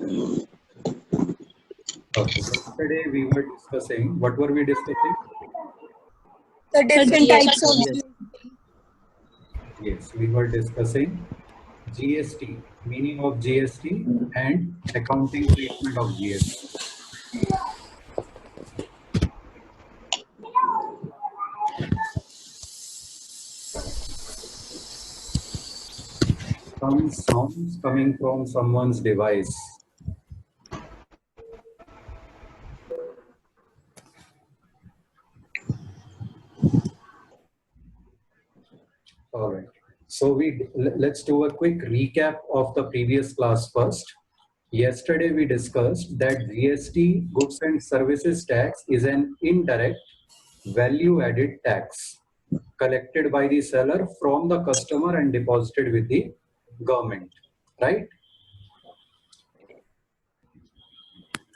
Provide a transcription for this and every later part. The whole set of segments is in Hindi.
Okay. Yesterday we were discussing. What were we discussing? The different types of Yes, we were discussing GST, meaning of GST, and accounting treatment of GST. Some sounds coming from someone's device. All right. So let's do a quick recap of the previous class first. Yesterday we discussed that GST, goods and services tax, is an indirect value-added tax collected by the seller from the customer and deposited with the government, right?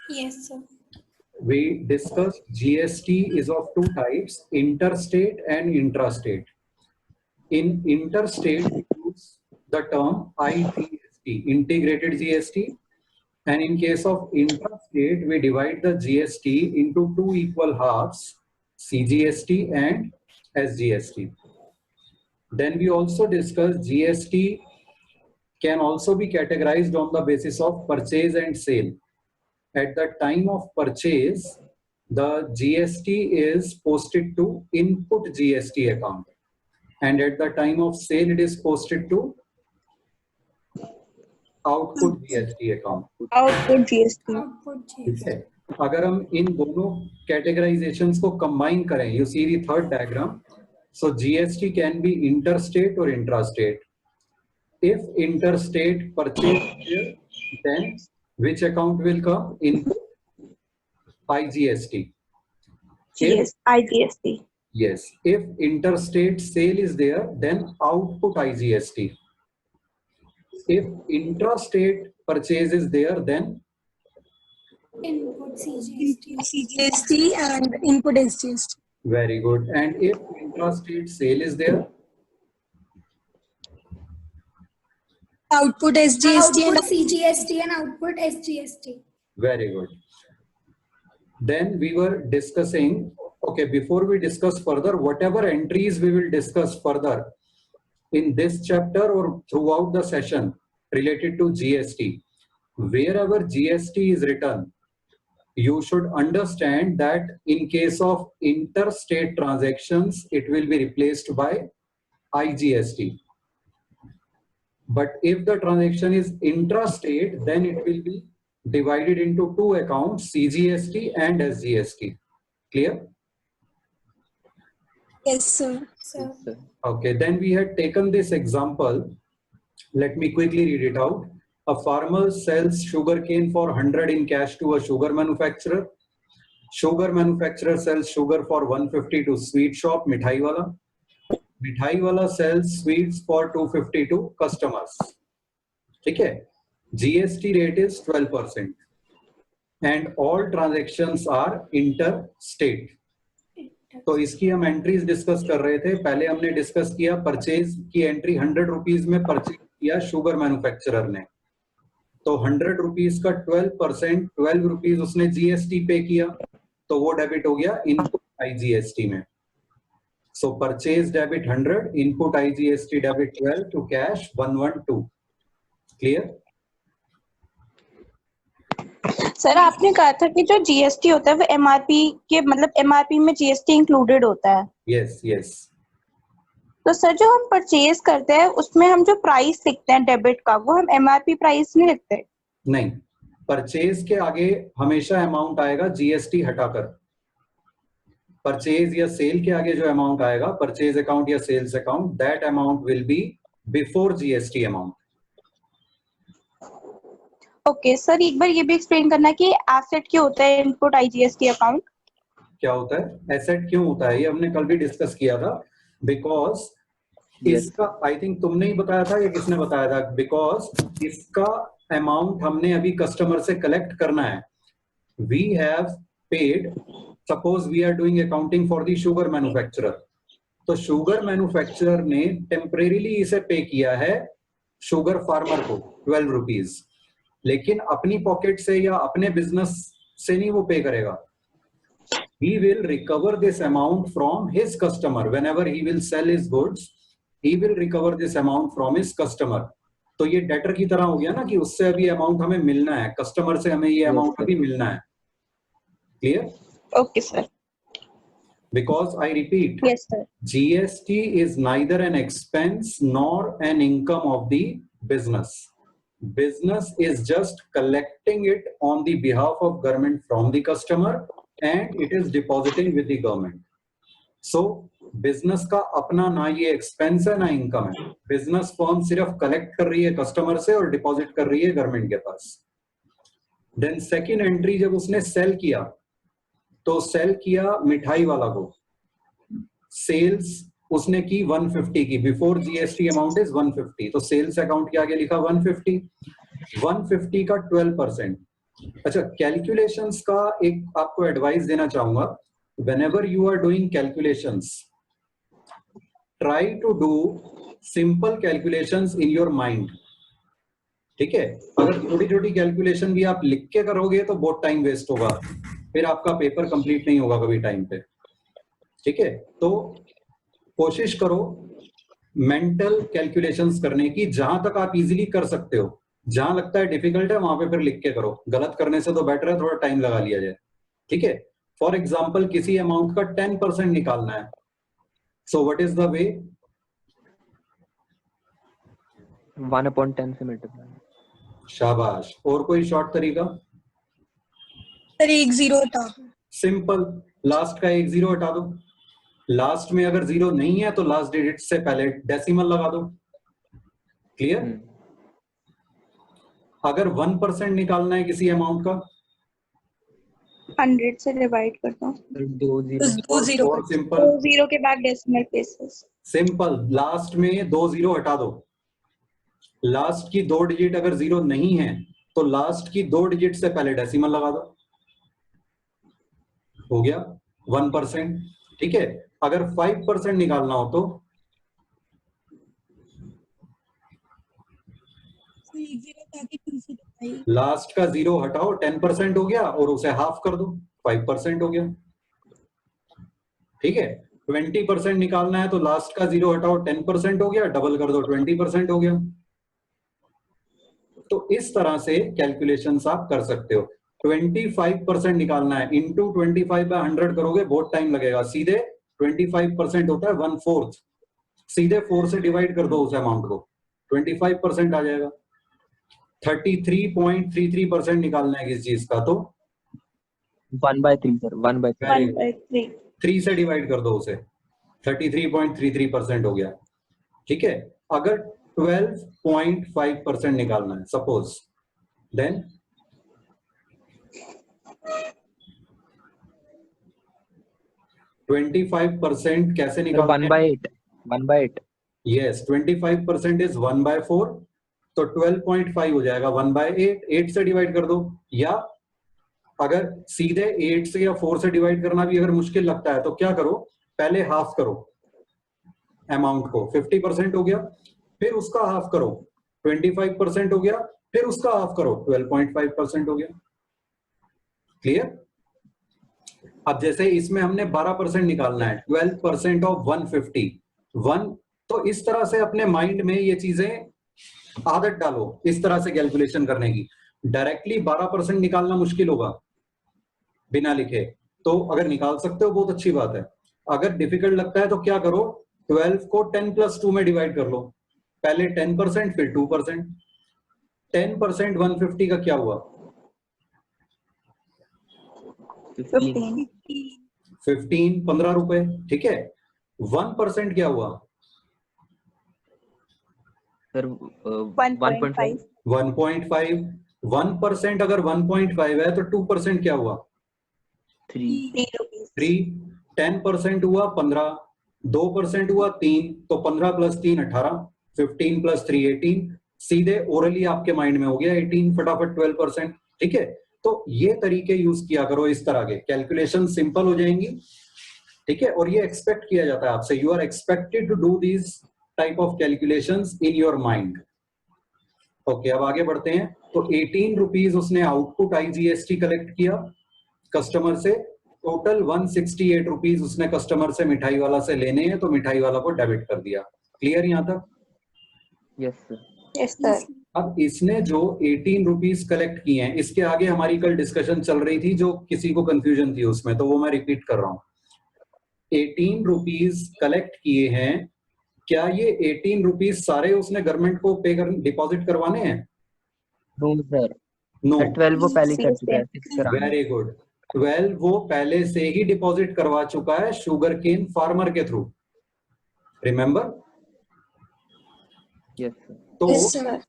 Yes, sir. We discussed GST is of two types, interstate and intrastate. In interstate, we use the term IGST, integrated GST. And in case of intrastate, we divide the GST into two equal halves, CGST and SGST. Then we also discussed GST can also be categorized on the basis of purchase and sale. At the time of purchase, the GST is posted to input GST account. And at the time of sale, it is posted to output GST account, output GST. ठीक है। अगर हम इन दोनों कैटेगराइजेशंस को कंबाइन करें, you see the third diagram, so GST can be interstate और intrastate. If interstate purchase, then which account will come? Input IGST. Yes, IGST. Yes. If interstate sale is there, then output IGST. If intrastate purchase is there, then input CGST and input SGST. Very good. And if intrastate sale is there, output SGST, output CGST and output SGST. Very good. Then we were discussing, okay, before we discuss further, whatever entries we will discuss further in this chapter or throughout the session related to GST, wherever GST is written, you should understand that in case of interstate transactions, it will be replaced by IGST. But if the transaction is intrastate, then it will be divided into two accounts, CGST and SGST. Clear? Yes, sir. Okay, then we had taken this example. Let me quickly read it out. A farmer sells sugarcane for 100 in cash to a sugar manufacturer. Sugar manufacturer sells sugar for 150 to sweet shop, mithai wala. Mithai wala sells sweets for 250 to customers. Okay. GST rate is 12%. And all transactions are interstate. तो इसकी हम एंट्रीज डिस्कस कर रहे थे. पहले हमने डिस्कस किया परचेज की एंट्री 100 रुपीज में परचेज किया शुगर मैन्युफैक्चरर ने, तो 100 रुपीज का 12%, 12 रुपीज उसने जीएसटी पे किया, तो वो डेबिट हो गया इनपुट आईजीएसटी में. So purchase debit 100, input IGST debit 12 to cash 112. Clear? Sir आपने कहा था कि जो जीएसटी होता है वो एमआरपी के मतलब एमआरपी में जीएसटी इंक्लूडेड होता है. Yes yes. तो सर जो हम परचेज करते हैं उसमें हम जो प्राइस लिखते हैं डेबिट का, वो हम एमआरपी प्राइस नहीं लिखते? नहीं, परचेज के आगे हमेशा अमाउंट आएगा जीएसटी हटाकर. परचेज या सेल के आगे जो अमाउंट आएगा, परचेज अकाउंट या sales account, that amount will be before GST amount. Okay sir, एक बार ये भी एक्सप्लेन करना कि एसेट क्यों होता है इनपुट आईजीएसटी अकाउंट? क्या होता है एसेट, क्यों होता है, ये हमने कल भी डिस्कस किया था. बिकॉज इसका आई थिंक तुमने ही बताया था या किसने बताया था, बिकॉज इसका अमाउंट हमने अभी कस्टमर से कलेक्ट करना है. We have paid, suppose we are doing accounting for the sugar manufacturer, तो शुगर मैन्युफैक्चरर ने टेम्परेरीली इसे पे किया है शुगर फार्मर को 12 रुपीज. लेकिन अपनी पॉकेट से या अपने बिजनेस से नहीं वो पे करेगा. He will recover this amount from his customer. Whenever he will sell his goods, he will recover this amount from his customer. तो ये डेटर की तरह हो गया ना कि उससे अभी अमाउंट हमें मिलना है, कस्टमर से हमें ये अमाउंट अभी मिलना है. Clear? Okay sir. Because I repeat, yes sir. GST is neither an expense nor an income of the business. Business is just collecting it on the behalf of government from the customer and it is depositing with the government. So business का अपना ना ये expense है ना income है. Business firm सिर्फ collect कर रही है customer से और deposit कर रही है government के पास. Then second entry जब उसने sell किया, तो sell किया मिठाई वाला को. Sales उसने की 150 की. Before GST amount is 150. तो sales account के आगे लिखा 150. 150 का 12%. अच्छा, कैलकुलेशंस का एक आपको एडवाइस देना चाहूंगा. Whenever you are doing calculations, try to do simple calculations in your mind. ठीक है? अगर छोटी छोटी कैलकुलेशन भी आप लिख के करोगे तो बहुत टाइम वेस्ट होगा, फिर आपका पेपर कंप्लीट नहीं होगा कभी टाइम पे. ठीक है? तो कोशिश करो मेंटल कैलकुलेशंस करने की, जहां तक आप इजीली कर सकते हो. जहां लगता है डिफिकल्ट है वहां पे फिर लिख के करो. गलत करने से तो बेटर है थोड़ा टाइम लगा लिया जाए. ठीक है? फॉर एग्जाम्पल किसी अमाउंट का 10% निकालना है. So what is the way? 1/10 से मल्टीप्लाई. शाबाश. और कोई शॉर्ट तरीका? सर 1 0 था. सिंपल. लास्ट का 1 0 हटा दो. लास्ट में अगर 0 नहीं है तो लास्ट डिजिट से पहले डेसिमल लगा दो. क्लियर? अगर 1% निकालना है किसी अमाउंट का, 100 से डिवाइड करता हूँ. 2 0. और सिंपल. 2 0 के बाद डेसिमल प्लेसेस. सिंपल. लास्ट में 2 0 हटा दो. लास्ट की 2 डिजिट अगर 0 नहीं है तो लास्ट की 2 डिजिट से पहले डेसिमल लगा दो. हो गया 1%. ठीक है? अगर 5% निकालना हो तो 1 0 था कि 2 से डिवाइड. लास्ट का 0 हटाओ, 10% हो गया और उसे हाफ कर दो, 5% हो गया. ठीक है? 20% निकालना है तो लास्ट का 0 हटाओ, 10% हो गया, डबल कर दो, 20% हो गया. तो इस तरह से कैलकुलेशंस आप कर सकते हो. 25% निकालना है, इंटू 25/100 करोगे बहुत टाइम लगेगा. सीधे 25% होता है 1/4. सीधे 4 से डिवाइड कर दो उस अमाउंट को, 25% आ जाएगा. 33.33% निकालना है किस चीज का तो 1/3 सर. 1/3. 1/3. 3 से डिवाइड कर दो उसे, 33.33% हो गया. ठीक है? अगर 12.5% निकालना है सपोज, देन 25% कैसे निकालना है? 1/8. 1/8. Yes, 25% is 1/4. तो 12.5 हो जाएगा 1/8. 8 से डिवाइड कर दो, या अगर सीधे 8 से या 4 से डिवाइड करना भी अगर मुश्किल लगता है तो क्या करो, पहले हाफ करो अमाउंट को. 50% हो गया, फिर उसका हाफ करो, 25% हो गया, फिर उसका हाफ करो, 12.5% हो गया. क्लियर? अब जैसे इसमें हमने 12% निकालना है, 12% ऑफ 150. तो इस तरह से अपने माइंड में ये चीजें आदत डालो, इस तरह से कैलकुलेशन करने की. डायरेक्टली 12% निकालना मुश्किल होगा बिना लिखे, तो अगर निकाल सकते हो बहुत अच्छी बात है. अगर डिफिकल्ट लगता है तो क्या करो, 12 को 10+2 में डिवाइड कर लो. पहले 10% फिर 2%. 10% 150 का क्या हुआ? 15. 15 रुपए. ठीक है? 1% क्या हुआ? सर 1.5. 1.5. 1% अगर 1.5 है तो 2% क्या हुआ? 3. 3 rupees. 3. 10% हुआ 15. 2% हुआ 3. तो 15 + 3 18. 15 + 3 18. सीधे ओरली आपके माइंड में हो गया 18. फटाफट 12%. ठीक है? तो ये तरीके यूज किया करो, इस तरह के कैलकुलेशन सिंपल हो जाएंगी. ठीक है? और ये एक्सपेक्ट किया जाता है आपसे. You are expected to do these type of calculations in your mind. Okay, अब आगे बढ़ते हैं। तो 18 रुपीज उसने आउटपुट IGST कलेक्ट किया कस्टमर से, टोटल 168 रुपीज उसने कस्टमर से मिठाई वाला से लेने हैं, तो मिठाई वाला को डेबिट कर दिया। क्लियर यहाँ तक? Yes sir. Yes sir. अब इसने जो 18 रुपीज कलेक्ट किए हैं, इसके आगे हमारी कल डिस्कशन चल रही थी, जो किसी को कंफ्यूजन थी उसमें, तो वो मैं रिपीट कर रहा हूं। 18 रुपीज कलेक्ट किए हैं, क्या ये 18 रुपीज सारे उसने गवर्नमेंट को पे कर डिपॉजिट करवाने हैं? No sir. नो। 12 वो पहले कर चुका है, 6 कराना है। Very good. 12 वो पहले से ही डिपॉजिट करवा चुका है शुगर केन फार्मर के थ्रू, रिमेम्बर? Yes sir. तो Yes, sir.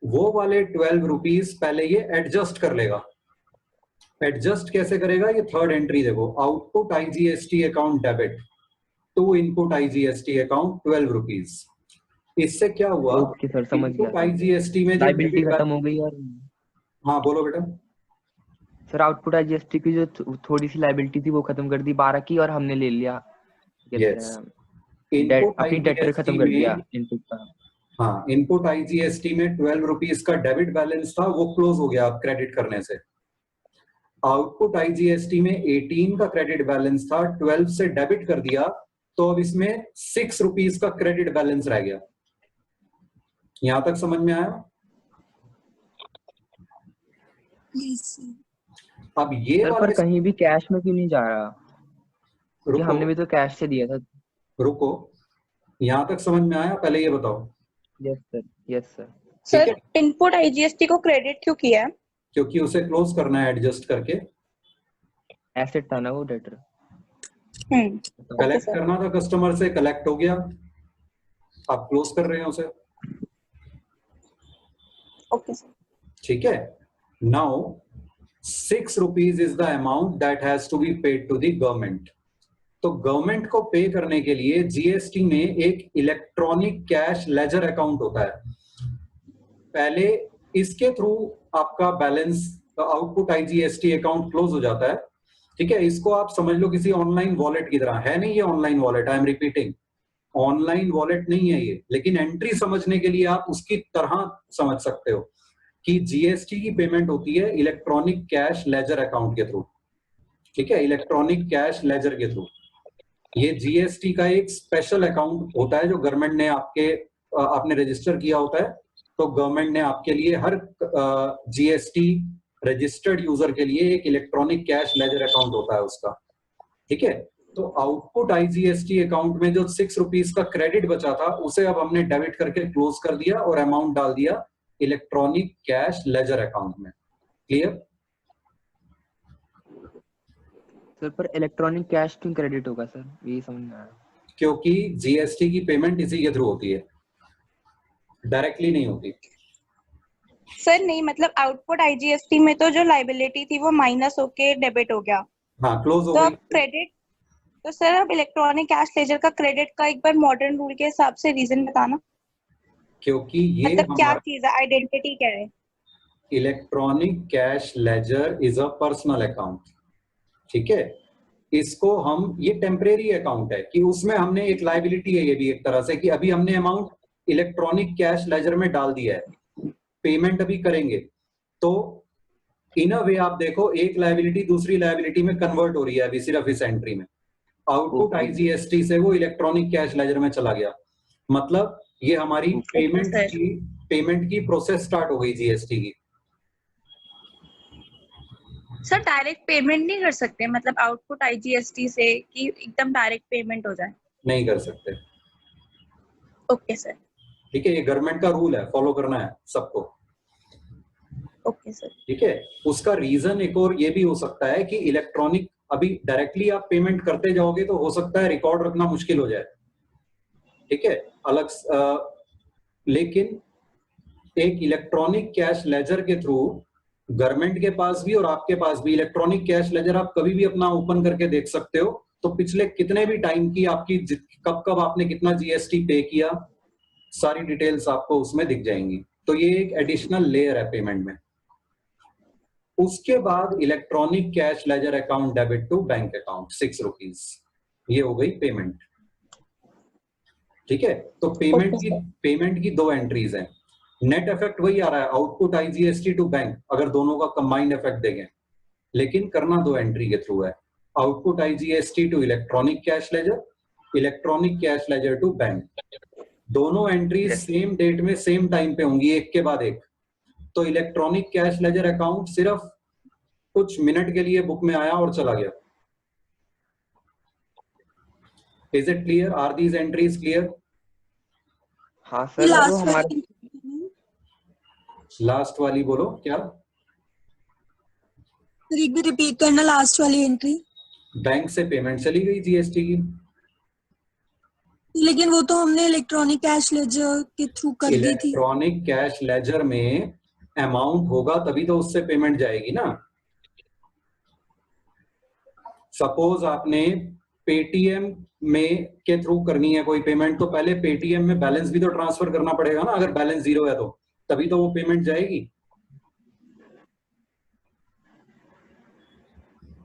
वो वाले 12 रुपीज पहले ये एडजस्ट कर लेगा। एडजस्ट कैसे करेगा? ये थर्ड एंट्री देखो, output IGST account debit to input IGST account 12 rupees. इससे क्या हुआ? ओके सर, समझ इनपुट गया। IGST में जो लाइबिलिटी debit खत्म हो गई और हाँ बोलो बेटा। सर आउटपुट IGST की जो थोड़ी सी लाइबिलिटी थी वो खत्म कर दी 12 की, और हमने ले लिया यस, अपनी डेटर खत्म कर दिया इनपुट का। हाँ, इनपुट IGST में 12 रुपीज का डेबिट बैलेंस था, वो क्लोज हो गया आप क्रेडिट करने से। आउटपुट IGST में 18 का क्रेडिट बैलेंस था, 12 से डेबिट कर दिया, तो अब इसमें 6 रुपीज का क्रेडिट बैलेंस रह गया। यहां तक समझ में आया? Yes, sir. अब ये सर पर वाले कहीं भी कैश में क्यों नहीं जा रहा? कि हमने रुको भी तो कैश से दिया था। रुको, यहां तक समझ में आया? पहले ये बताओ। Yes sir. Yes sir. ठीक सर है, इनपुट IGST को क्रेडिट क्यों किया है? क्योंकि उसे क्लोज करना है एडजस्ट करके। एसेट था ना वो डेटर। Collect sir. करना था कस्टमर से, कलेक्ट हो गया, आप क्लोज कर रहे हैं उसे। Okay sir. ठीक है, now 6 rupees is the amount that has to be paid to the government. तो गवर्नमेंट को पे करने के लिए GST में एक इलेक्ट्रॉनिक कैश लेजर अकाउंट होता है। पहले इसके थ्रू आपका balance output IGST account close हो जाता है। ठीक है, इसको आप समझ लो किसी ऑनलाइन वॉलेट की तरह। है नहीं ये online wallet, I am repeating, online wallet नहीं है ये, लेकिन एंट्री समझने के लिए आप उसकी तरह समझ सकते हो कि GST की पेमेंट होती है इलेक्ट्रॉनिक कैश लेजर अकाउंट के थ्रू। ठीक है, इलेक्ट्रॉनिक कैश लेजर के थ्रू। ये GST का एक स्पेशल अकाउंट होता है जो गवर्नमेंट ने आपने रजिस्टर किया होता है। तो गवर्नमेंट ने आपके लिए हर GST रजिस्टर्ड यूजर के लिए एक इलेक्ट्रॉनिक कैश लेजर अकाउंट होता है उसका। ठीक है, तो आउटपुट IGST अकाउंट में जो 6 रुपीज का क्रेडिट बचा था, उसे अब हमने डेबिट करके क्लोज कर दिया और अमाउंट डाल दिया इलेक्ट्रॉनिक कैश लेजर अकाउंट में। क्लियर? सर पर इलेक्ट्रॉनिक कैश क्यों क्रेडिट होगा सर, ये समझ में आया। क्योंकि GST की पेमेंट इसी के थ्रू होती है, डायरेक्टली नहीं होती। सर नहीं, मतलब आउटपुट IGST में तो जो लाइबिलिटी थी वो माइनस होके डेबिट हो गया, हाँ, क्लोज हो तो गई। अब क्रेडिट, तो सर अब इलेक्ट्रॉनिक कैश लेजर का क्रेडिट का एक बार मॉडर्न रूल के हिसाब से रीजन बताना। क्योंकि ये मतलब क्या हमारा चीज है, आइडेंटिटी क्या है? Electronic cash laser is a personal account. ठीक है, इसको हम, ये टेम्परेरी अकाउंट है कि उसमें हमने एक लाइबिलिटी है, ये भी एक तरह से, कि अभी हमने अमाउंट इलेक्ट्रॉनिक कैश लेजर में डाल दिया है, पेमेंट अभी करेंगे, तो इन अ वे आप देखो एक लाइबिलिटी दूसरी लाइबिलिटी में कन्वर्ट हो रही है अभी सिर्फ इस एंट्री में। Output Okay. IGST से वो इलेक्ट्रॉनिक कैश लेजर में चला गया, मतलब ये हमारी Okay, पेमेंट की प्रोसेस स्टार्ट हो गई GST की। सर डायरेक्ट पेमेंट नहीं कर सकते, मतलब आउटपुट IGST से कि एकदम डायरेक्ट पेमेंट हो जाए? नहीं कर सकते। Okay sir. ठीक है, ये गवर्नमेंट का रूल है, फॉलो करना है सबको। Okay sir. ठीक है, उसका रीजन एक और ये भी हो सकता है कि इलेक्ट्रॉनिक, अभी डायरेक्टली आप पेमेंट करते जाओगे तो हो सकता है रिकॉर्ड रखना मुश्किल हो जाए। ठीक है, लेकिन एक इलेक्ट्रॉनिक कैश लेजर के थ्रू गवर्नमेंट के पास भी और आपके पास भी इलेक्ट्रॉनिक कैश लेजर आप कभी भी अपना ओपन करके देख सकते हो। तो पिछले कितने भी टाइम की आपकी कब कब आपने कितना GST पे किया, सारी डिटेल्स आपको उसमें दिख जाएंगी। तो ये एक एडिशनल लेयर है पेमेंट में। उसके बाद electronic cash ledger account debit to bank account 6 rupees, ये हो गई पेमेंट। ठीक है, तो पेमेंट की दो एंट्रीज हैं। नेट इफेक्ट वही आ रहा है, आउटपुट आईजीएसटी टू बैंक, अगर दोनों का कंबाइंड इफेक्ट देखें, लेकिन करना दो एंट्री के थ्रू है। Output IGST to electronic cash ledger, electronic cash ledger to bank, दोनों एंट्री सेम डेट में सेम टाइम पे होंगी, एक के बाद एक। तो इलेक्ट्रॉनिक कैश लेजर अकाउंट सिर्फ कुछ मिनट के लिए बुक में आया और चला गया। Is it clear? Are these entries clear? हाँ सर, वो लास्ट हमारा वाली लास्ट वाली बोलो क्या? एक भी रिपीट करना, लास्ट वाली एंट्री। बैंक से पेमेंट चली गई जीएसटी की, लेकिन वो तो हमने इलेक्ट्रॉनिक कैश लेजर के थ्रू कर दी थी। इलेक्ट्रॉनिक कैश लेजर में अमाउंट होगा तभी तो उससे पेमेंट जाएगी ना। सपोज आपने पेटीएम में के थ्रू करनी है कोई पेमेंट, तो पहले पेटीएम में बैलेंस भी तो ट्रांसफर करना पड़ेगा ना, अगर बैलेंस जीरो है तो तभी तो वो पेमेंट जाएगी।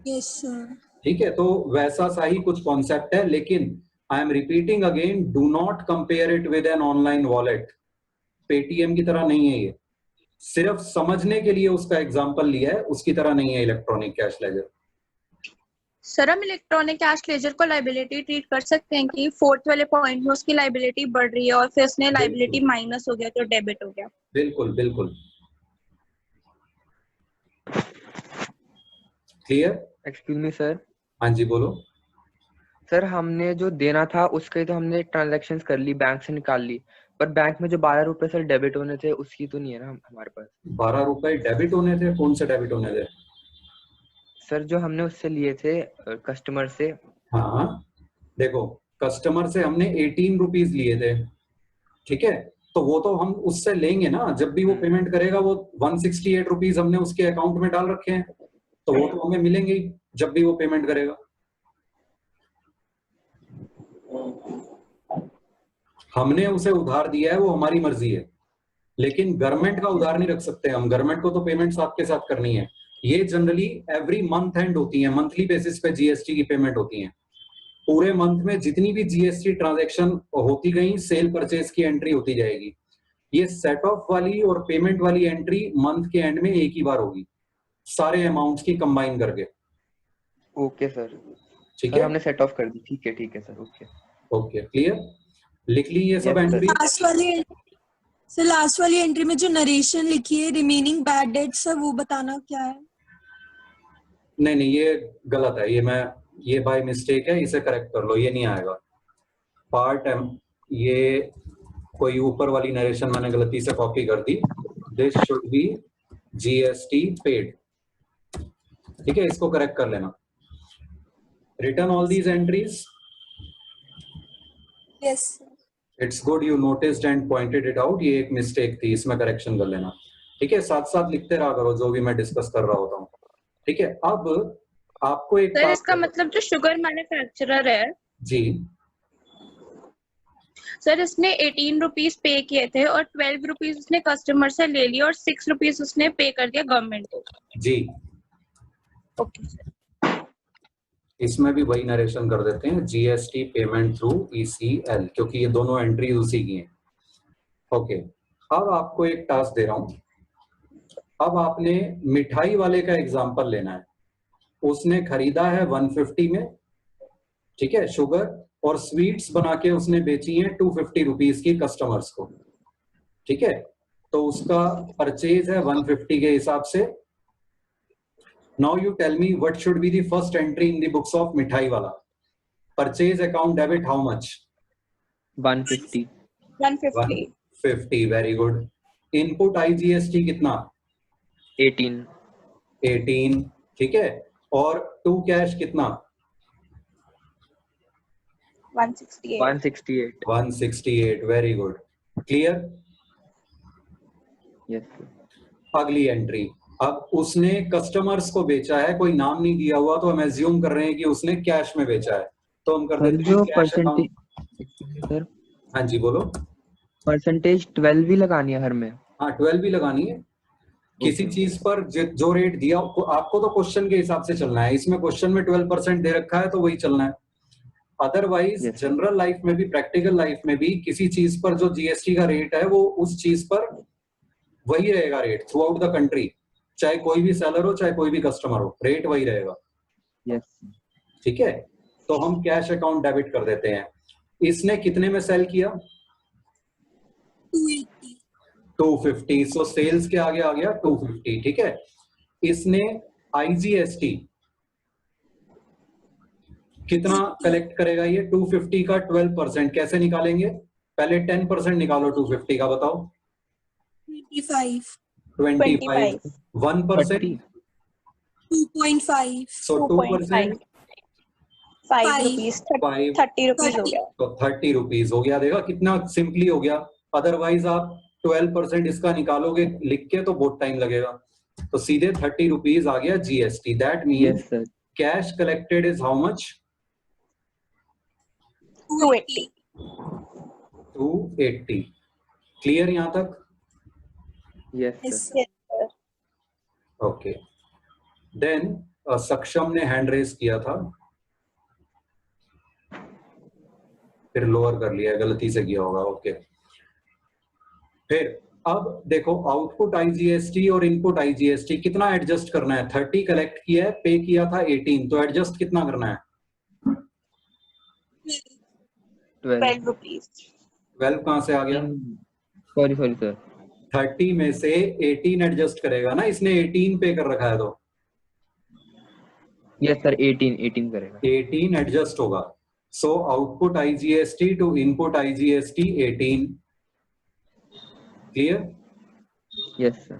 Yes sir. ठीक है, तो वैसा सा ही कुछ कॉन्सेप्ट है, लेकिन I am repeating again, do not compare it with an online wallet. Paytm की तरह नहीं है ये, सिर्फ समझने के लिए उसका एग्जांपल लिया है, उसकी तरह नहीं है इलेक्ट्रॉनिक कैश लेजर। सर हम इलेक्ट्रॉनिक कैश लेजर को लाइबिलिटी ट्रीट कर सकते हैं कि फोर्थ वाले पॉइंट में उसकी लाइबिलिटी बढ़ रही है और फिर उसने लाइबिलिटी माइनस हो गया तो डेबिट हो गया। बिल्कुल बिल्कुल क्लियर। Excuse me sir. हाँ जी बोलो। सर हमने जो देना था उसके तो हमने ट्रांजैक्शंस कर ली, बैंक से निकाल ली, पर बैंक में जो 12 रुपए सर डेबिट होने थे उसकी तो नहीं है ना हमारे पास। 12 रुपए डेबिट होने थे? कौन से डेबिट होने थे? सर जो हमने उससे लिए थे कस्टमर से। हाँ देखो, कस्टमर से हमने 18 रुपीज लिए थे, ठीक है, तो वो तो हम उससे लेंगे ना, जब भी वो पेमेंट करेगा वो 168 रुपीज हमने उसके अकाउंट में डाल रखे हैं, तो वो तो हमें मिलेंगे ही जब भी वो पेमेंट करेगा। हमने उसे उधार दिया है, वो हमारी मर्जी है, लेकिन गवर्नमेंट का उधार नहीं रख सकते हम, गवर्नमेंट को तो पेमेंट साथ के साथ करनी है। ये जनरली एवरी मंथ एंड होती है, मंथली बेसिस पे जीएसटी की पेमेंट होती है। पूरे मंथ में जितनी भी जीएसटी ट्रांजैक्शन होती गई, सेल परचेज की एंट्री होती जाएगी। ये सेट ऑफ वाली और पेमेंट वाली एंट्री मंथ के एंड में एक ही बार होगी, सारे अमाउंट्स की कंबाइन करके। ओके सर, ठीक सर है, हमने सेट ऑफ कर दी। ठीक है सर। ओके ओके क्लियर, लिख ली ये सब Yes, sir. एंट्री। लास्ट वाली एंट्री में जो नरेशन लिखी है रिमेनिंग बैड डेट्स सर, वो बताना क्या है? नहीं नहीं ये गलत है, ये बाय मिस्टेक है, इसे करेक्ट कर लो, ये नहीं आएगा। पार्ट एम, ये कोई ऊपर वाली नरेशन मैंने गलती से कॉपी कर दी। This should be GST paid, ठीक है, इसको करेक्ट कर लेना। Return all these entries. Yes it's good you noticed and pointed it out, ये एक मिस्टेक थी, इसमें करेक्शन कर लेना। ठीक है, साथ साथ लिखते रहा करो जो भी मैं डिस्कस कर रहा होता हूँ। ठीक है, अब आपको एक सर इसका मतलब जो शुगर मैन्युफैक्चरर है जी, सर इसने 18 रुपीज पे किए थे और 12 रुपीज उसने कस्टमर से ले लिया और 6 रुपीज उसने पे कर दिया गवर्नमेंट को। जी ओके सर। इसमें भी वही नरेशन कर देते हैं, जीएसटी पेमेंट थ्रू ईसीएल, क्योंकि ये दोनों एंट्री उसी की हैं। ओके, अब आपको एक टास्क दे रहा हूं। अब आपने मिठाई वाले का एग्जांपल लेना है। उसने खरीदा है 150 में, ठीक है, शुगर, और स्वीट्स बना के उसने बेची हैं 250 रुपीज की कस्टमर्स को। ठीक है, तो उसका परचेज है 150 के हिसाब से। Now you tell me what should be the first entry in the books of Mithai Wala. Purchase account debit how much? 150। 150। 150, very good. Input IGST कितना? 18, ठीक है, और टू कैश कितना? 168, वेरी गुड, क्लियर। यस। अगली एंट्री, अब उसने कस्टमर्स को बेचा है, कोई नाम नहीं दिया हुआ, तो हम एज्यूम कर रहे हैं कि उसने कैश में बेचा है, तो हम कर देते हैं जो कैश अकाउंट। सर हाँ जी बोलो। परसेंटेज 12 भी लगानी है हर में? हाँ 12 भी लगानी है। किसी चीज पर जो रेट दिया आपको तो क्वेश्चन के हिसाब से चलना है, इसमें क्वेश्चन में 12% दे रखा है तो वही चलना है। अदरवाइज जनरल लाइफ में भी, प्रैक्टिकल लाइफ में भी, किसी चीज पर जो जीएसटी का रेट है वो उस चीज पर वही रहेगा rate through out the country, चाहे कोई भी सेलर हो चाहे कोई भी कस्टमर हो, रेट वही रहेगा। यस ठीक है, तो हम कैश अकाउंट डेबिट कर देते हैं। इसने कितने में सेल किया? 280 250, सो सेल्स के आगे आ गया 250। ठीक है, इसने आईजीएसटी कितना कलेक्ट करेगा? ये 250 का 12%। कैसे निकालेंगे? पहले 10% निकालो 250 का, बताओ। 25 25 1%, 2.5 सो 2%, 5 रुपीज 5, 30 रुपीज हो गया। तो 30 रुपीज हो गया। देखा कितना सिंपली हो गया। अदरवाइज आप 12% इसका निकालोगे लिख के तो बहुत टाइम लगेगा। तो सीधे 30 रुपीज आ गया GST. That means yes sir cash collected is how much? 280। 280। Clear यहां तक? Yes Yes, sir Yes, sir. Okay, then Saksham ने हैंड रेज किया था, फिर लोअर कर लिया, गलती से किया होगा। ओके, फिर अब देखो आउटपुट आईजीएसटी और इनपुट आईजीएसटी कितना एडजस्ट करना है? 30 कलेक्ट किया है, पे किया था 18, तो एडजस्ट कितना करना है? 12 रुपीज। 12 कहां से आ गया? सॉरी सर 30 में से 18 एडजस्ट करेगा ना, इसने 18 पे कर रखा है तो यस सर 18 करेगा 18 एडजस्ट होगा। So output IGST to input IGST 18। Clear? Yes sir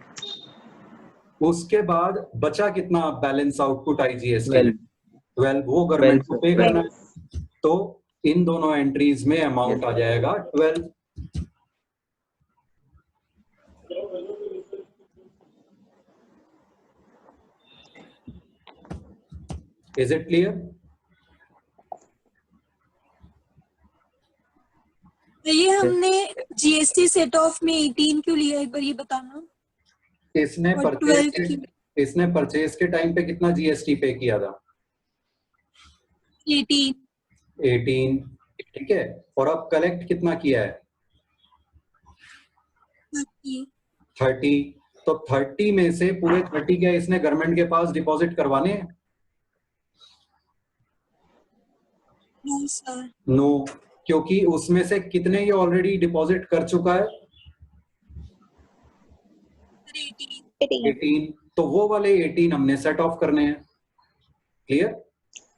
उसके बाद बचा कितना बैलेंस आउटपुट आईजीएसटी? 12 12 वो गवर्नमेंट को 12 पे करना है। 12। तो इन दोनों एंट्रीज में अमाउंट Yes. आ जाएगा 12। Is it clear? तो ये हमने जीएसटी सेट ऑफ में 18 क्यों लिया, एक बार ये बताना। इसने और परचेज 12 की इसने परचेज के टाइम पे कितना जीएसटी पे किया था? 18 ठीक है, और अब कलेक्ट कितना किया है? 30 30। तो 30 में से पूरे 30 क्या इसने गवर्नमेंट के पास डिपॉजिट करवाने हैं? नो सर नो, क्योंकि उसमें से कितने ये ऑलरेडी डिपॉजिट कर चुका है? 18 18। तो वो वाले 18 हमने सेट ऑफ करने हैं। क्लियर?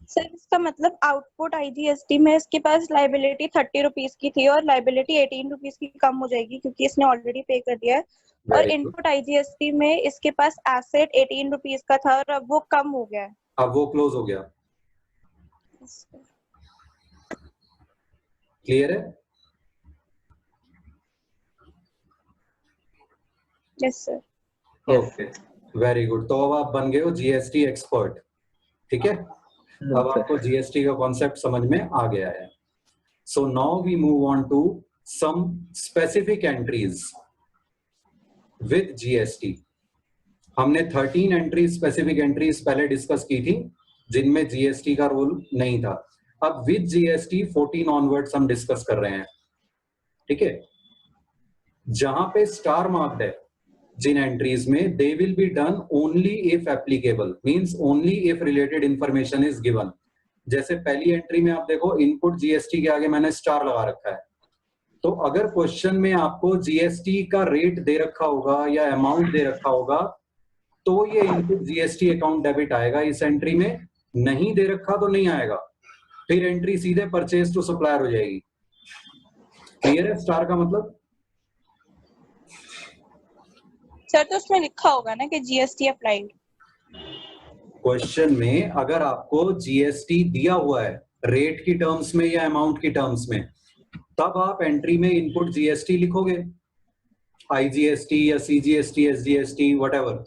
सर इसका मतलब आउटपुट आईजीएसटी में इसके पास लाइबिलिटी 30 रुपीज की थी और लाइबिलिटी 18 रुपीज की कम हो जाएगी क्योंकि इसने ऑलरेडी पे कर दिया है। और Very good. इनपुट आईजीएसटी में इसके पास एसेट 18 रुपीज का था और अब वो कम हो गया है। अब वो क्लोज हो गया। क्लियर है? Yes sir. Okay, very good. तो अब आप बन गए हो जीएसटी एक्सपर्ट। ठीक है, अब आपको जीएसटी का कॉन्सेप्ट समझ में आ गया है। So now we move on to some specific entries with GST. हमने 13 एंट्रीज, स्पेसिफिक एंट्रीज पहले डिस्कस की थी जिनमें जीएसटी का रोल नहीं था। अब विद जीएसटी 14 ऑनवर्ड्स हम डिस्कस कर रहे हैं। ठीक है, जहां पे स्टार मार्क्ड है जिन एंट्रीज में, they will be done only if applicable, means only if related information is given. जैसे पहली एंट्री में आप देखो इनपुट जीएसटी के आगे मैंने स्टार लगा रखा है। तो अगर क्वेश्चन में आपको जीएसटी का रेट दे रखा होगा या अमाउंट दे रखा होगा तो ये इनपुट जीएसटी अकाउंट डेबिट आएगा इस एंट्री में, नहीं दे रखा तो नहीं आएगा। फिर एंट्री सीधे परचेज टू सप्लायर हो जाएगी। क्लियर है स्टार का मतलब? सर तो उसमें लिखा होगा ना कि जीएसटी अप्लाइड। क्वेश्चन में अगर आपको जीएसटी दिया हुआ है रेट की टर्म्स में या अमाउंट की टर्म्स में, तब आप एंट्री में इनपुट जीएसटी लिखोगे, आईजीएसटी या सीजीएसटी, एसजीएसटी, व्हाटएवर।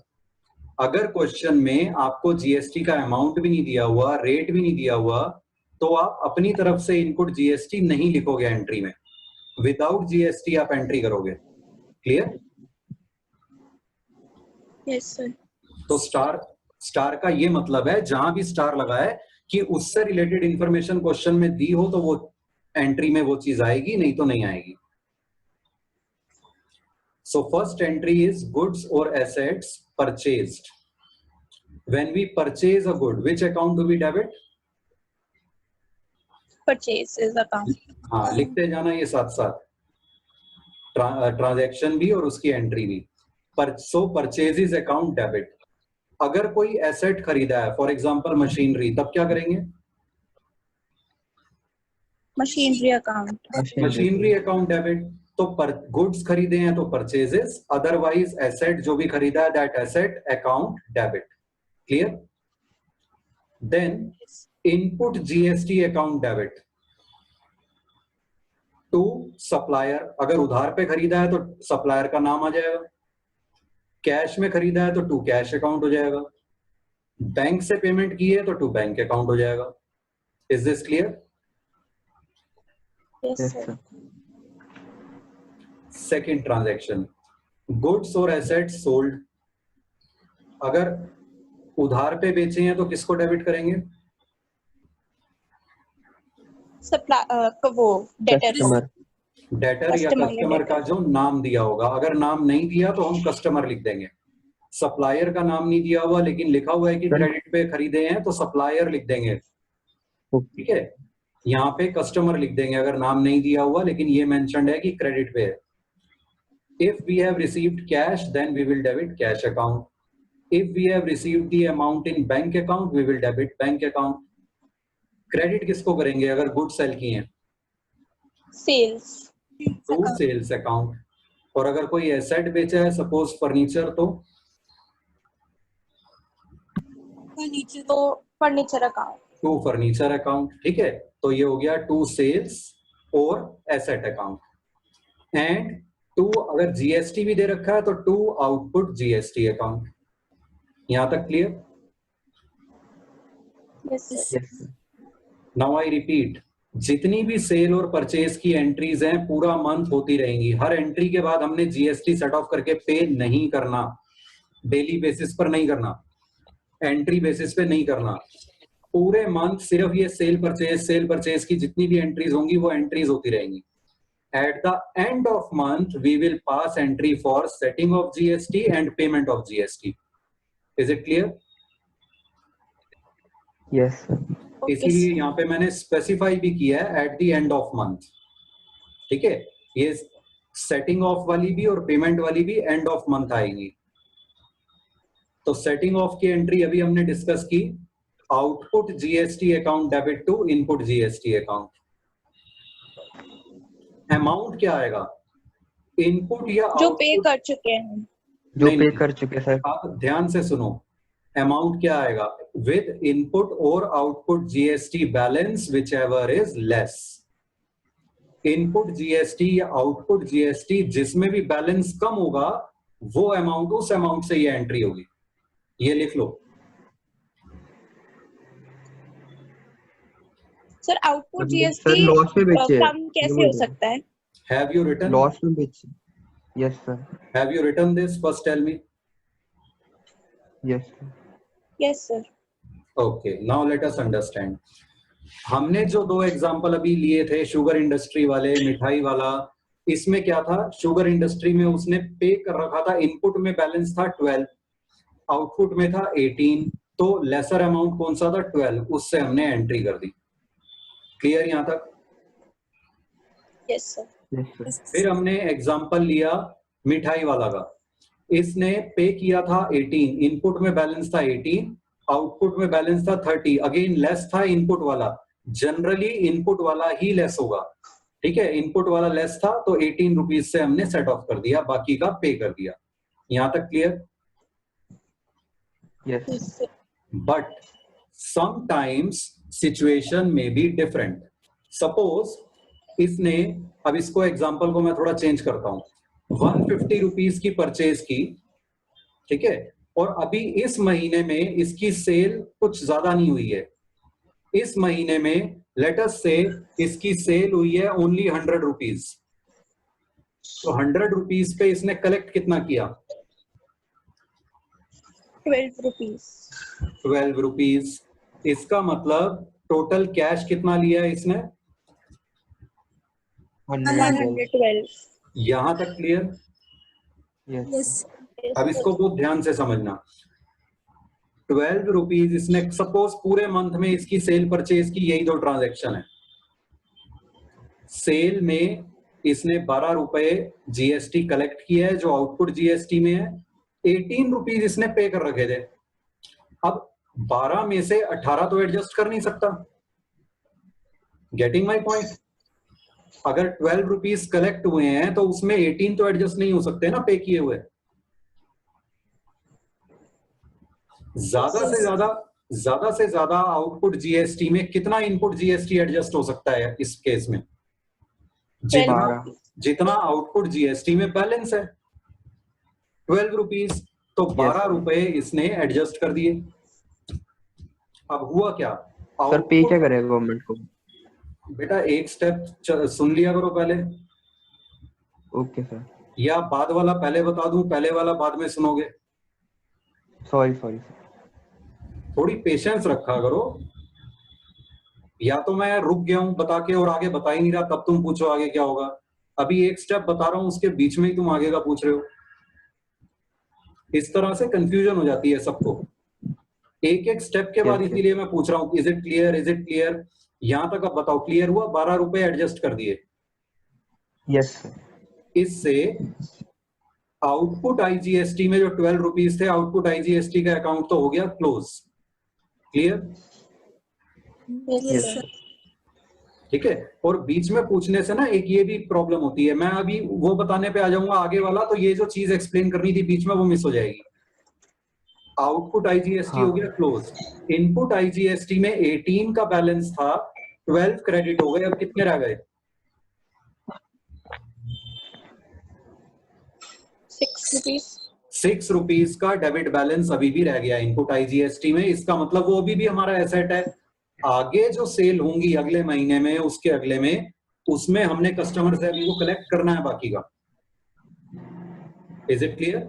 अगर क्वेश्चन में आपको जीएसटी का अमाउंट भी नहीं दिया हुआ, रेट भी नहीं दिया हुआ, तो आप अपनी तरफ से इनपुट जीएसटी नहीं लिखोगे एंट्री में। विदाउट जीएसटी आप एंट्री करोगे। क्लियर? Yes sir. तो स्टार का ये मतलब है जहां भी स्टार लगा है कि उससे रिलेटेड इंफॉर्मेशन क्वेश्चन में दी हो तो वो एंट्री में वो चीज आएगी, नहीं तो नहीं आएगी। So first entry is goods or assets purchased. When we purchase a good, which account do we debit? Purchases account. हाँ, लिखते जाना ये साथ साथ, ट्रांजैक्शन भी और उसकी एंट्री भी. सो परचेजेस अकाउंट डेबिट. अगर कोई एसेट खरीदा है, फॉर एग्जांपल मशीनरी, तब क्या करेंगे? Machinery account. Machinery account debit. तो गुड्स खरीदे हैं तो परचेजेस, अदरवाइज एसेट जो भी खरीदा है that asset account debit. Clear? Then input GST account debit to supplier. अगर उधार पे खरीदा है तो सप्लायर का नाम आ जाएगा. कैश में खरीदा है तो टू कैश अकाउंट हो जाएगा. बैंक से पेमेंट की है तो टू बैंक अकाउंट हो जाएगा. Is this clear? Yes, sir. Second transaction, goods और एसेट्स सोल्ड. अगर उधार पे बेचे हैं तो किसको डेबिट करेंगे? वो डेटर. डेटर या कस्टमर का जो नाम दिया होगा. अगर नाम नहीं दिया तो हम कस्टमर लिख देंगे. सप्लायर का नाम नहीं दिया हुआ लेकिन लिखा हुआ है कि क्रेडिट पे खरीदे हैं तो सप्लायर लिख देंगे. ठीक है, यहाँ पे कस्टमर लिख देंगे अगर नाम नहीं दिया हुआ लेकिन ये मेंशन्ड है कि क्रेडिट पे है. If we have received cash, then we will debit cash account. If we have received the amount in bank account, we will debit bank account. Credit किसको करेंगे अगर गुड सेल किए हैं? सेल्स. To sales account. और अगर कोई एसेट बेचा है, सपोज फर्नीचर, तो furniture account. To furniture account. ठीक है, तो ये हो गया टू सेल्स और एसेट अकाउंट. एंड टू अगर जीएसटी भी दे रखा है तो टू आउटपुट जीएसटी अकाउंट. यहां तक clear? Yes. Now I repeat, जितनी भी सेल और परचेज की एंट्रीज हैं पूरा मंथ होती रहेंगी. हर एंट्री के बाद हमने जीएसटी सेट ऑफ करके पे नहीं करना. डेली बेसिस पर नहीं करना, एंट्री बेसिस पे नहीं करना. पूरे मंथ सिर्फ ये सेल परचेज की जितनी भी एंट्रीज होंगी वो एंट्रीज होती रहेंगी. At the end of month, we will pass entry for setting of GST and payment of GST. Is it clear? Yes, sir. इसीलिए यहाँ पे मैंने स्पेसिफाई भी किया है at the end of month. ठीक है, ये सेटिंग ऑफ वाली भी और पेमेंट वाली भी एंड ऑफ मंथ आएंगी. तो सेटिंग ऑफ की एंट्री अभी हमने डिस्कस की, output GST account debit to input GST account. Amount क्या आएगा? इनपुट या जो पे कर चुके हैं. जो पे कर चुके सर. आप ध्यान से सुनो, अमाउंट क्या आएगा? विद इनपुट और output GST balance which ever is less. Input GST या आउटपुट जीएसटी जिसमें भी बैलेंस कम होगा वो अमाउंट, उस अमाउंट से ये एंट्री होगी. ये लिख लो. सर आउटपुट जीएसटी लॉस में बेचे कम कैसे हो सकता है? Have you written? लॉस में बेचे. Yes, sir. Have you written this? First tell me. Yes, sir. Yes, sir. Okay, now let us understand. हमने जो दो एग्जाम्पल अभी लिए थे, शुगर इंडस्ट्री वाले, मिठाई वाला, इसमें क्या था? शुगर इंडस्ट्री में उसने पे कर रखा था, इनपुट में बैलेंस था 12, आउटपुट में था 18, तो लेसर अमाउंट कौन सा था? 12, उससे हमने एंट्री कर दी. क्लियर यहां तक? Yes, sir. Yes, sir. फिर हमने एग्जाम्पल लिया मिठाई वाला का. इसने पे किया था 18, इनपुट में बैलेंस था 18, आउटपुट में बैलेंस था 30. अगेन लेस था इनपुट वाला. जनरली इनपुट वाला ही लेस होगा. ठीक है, इनपुट वाला लेस था तो 18 रुपीज से हमने सेट ऑफ कर दिया, बाकी का पे कर दिया. यहां तक clear? Yes. Yes, sir. But sometimes situation may be different. Suppose इसने, अब इसको एग्जांपल को मैं थोड़ा चेंज करता हूं, 150 रुपीज की परचेज की. ठीक है, और अभी इस महीने में इसकी सेल कुछ ज्यादा नहीं हुई है. इस महीने में लेट अस से इसकी सेल हुई है ओनली 100 रुपीज. तो 100 रुपीज पे इसने कलेक्ट कितना किया? 12 रुपीज. 12 रुपीज. इसका मतलब टोटल कैश कितना लिया है इसने? 112. यहां तक क्लियर? यस यस अब इसको बहुत ध्यान से समझना। 12 रुपीज इसने, सपोज पूरे मंथ में इसकी सेल परचेज की यही दो ट्रांजैक्शन है। सेल में इसने 12 रुपए जीएसटी कलेक्ट किया है जो आउटपुट जीएसटी में है, 18 रुपीज इसने पे कर रखे थे। अब 12 में से 18 तो एडजस्ट कर नहीं सकता। Getting my point? अगर 12 रुपीज कलेक्ट हुए हैं तो उसमें 18 तो एडजस्ट नहीं हो सकते ना पे किए हुए। ज्यादा से ज्यादा आउटपुट जीएसटी में कितना इनपुट जीएसटी एडजस्ट हो सकता है इस केस में? जितना आउटपुट जीएसटी में बैलेंस है 12 रुपीज, तो 12 रुपए इसने एडजस्ट कर दिए। अब हुआ क्या? सर पे क्या करेगा गवर्नमेंट को? बेटा एक स्टेप सुन लिया करो पहले। Okay sir. या बाद वाला पहले बता दूं, पहले वाला बाद में सुनोगे? सॉरी थोड़ी पेशेंस रखा करो। या तो मैं रुक गया हूं बता के और आगे बता ही नहीं रहा, तब तुम पूछो आगे क्या होगा। अभी एक स्टेप बता रहा हूं, उसके बीच में ही तुम आगे का पूछ रहे हो। इस तरह से कंफ्यूजन हो जाती है सबको। एक एक स्टेप के बाद इसीलिए मैं पूछ रहा हूं is it clear, is it clear? यहां तक अब बताओ क्लियर हुआ? 12 रुपए एडजस्ट कर दिए। Yes sir. इससे आउटपुट आईजीएसटी में जो 12 रुपीज थे, आउटपुट आईजीएसटी का अकाउंट तो हो गया क्लोज। क्लियर? Yes sir. ठीक है। और बीच में पूछने से ना एक ये भी प्रॉब्लम होती है, मैं अभी वो बताने पे आ जाऊंगा आगे वाला, तो ये जो चीज एक्सप्लेन करनी थी बीच में वो मिस हो जाएगी। आउटपुट आईजीएसटी हो गया क्लोज। इनपुट आईजीएसटी में 18 का बैलेंस था, 12 क्रेडिट हो गए। अब कितने रह गए? 6 रुपीज का डेबिट बैलेंस अभी भी रह गया इनपुट आईजीएसटी में। इसका मतलब वो अभी भी हमारा एसेट है। आगे जो सेल होंगी अगले महीने में, उसके अगले में, उसमें हमने कस्टमर से अभी वो कलेक्ट करना है बाकी का। Is it clear?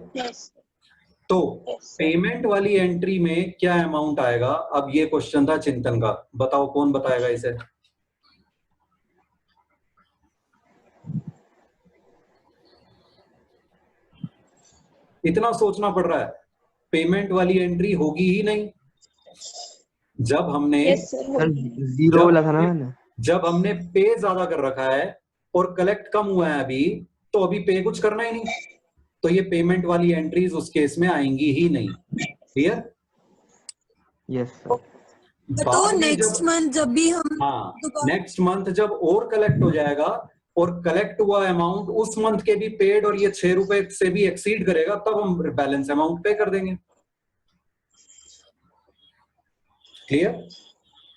तो पेमेंट वाली एंट्री में क्या अमाउंट आएगा? अब ये क्वेश्चन था चिंतन का, बताओ कौन बताएगा इसे? इतना सोचना पड़ रहा है। पेमेंट वाली एंट्री होगी ही नहीं। जब हमने जीरो बोला था ना मैंने। जब हमने पे ज्यादा कर रखा है और कलेक्ट कम हुआ है अभी, तो अभी पे कुछ करना ही नहीं, तो ये पेमेंट वाली एंट्रीज उस केस में आएंगी ही नहीं। क्लियर? Yes sir. तो नेक्स्ट मंथ जब भी हम नेक्स्ट मंथ जब और कलेक्ट हो जाएगा और कलेक्ट हुआ अमाउंट उस मंथ के भी पेड और ये 6 रुपए से भी एक्सीड करेगा, तब हम बैलेंस अमाउंट पे कर देंगे। क्लियर?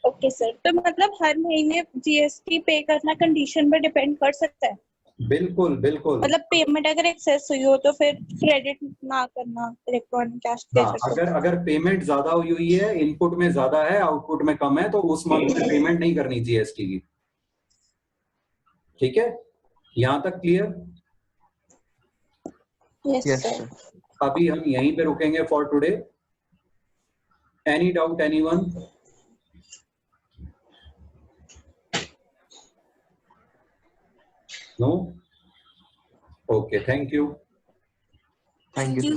Okay sir. तो मतलब हर महीने जीएसटी पे करना कंडीशन पे डिपेंड कर सकता है? बिल्कुल बिल्कुल। मतलब पेमेंट अगर एक्सेस हुई हो तो फिर क्रेडिट ना करना इलेक्ट्रॉनिक कैश लेजर। अगर पेमेंट ज्यादा हुई है, इनपुट में ज्यादा है आउटपुट में कम है, तो उस मंथ में पेमेंट नहीं करनी जीएसटी की। ठीक है, यहां तक क्लियर? Yes sir. अभी हम यहीं पे रुकेंगे for today. Any doubt anyone? No? Okay, thank you. Thank you.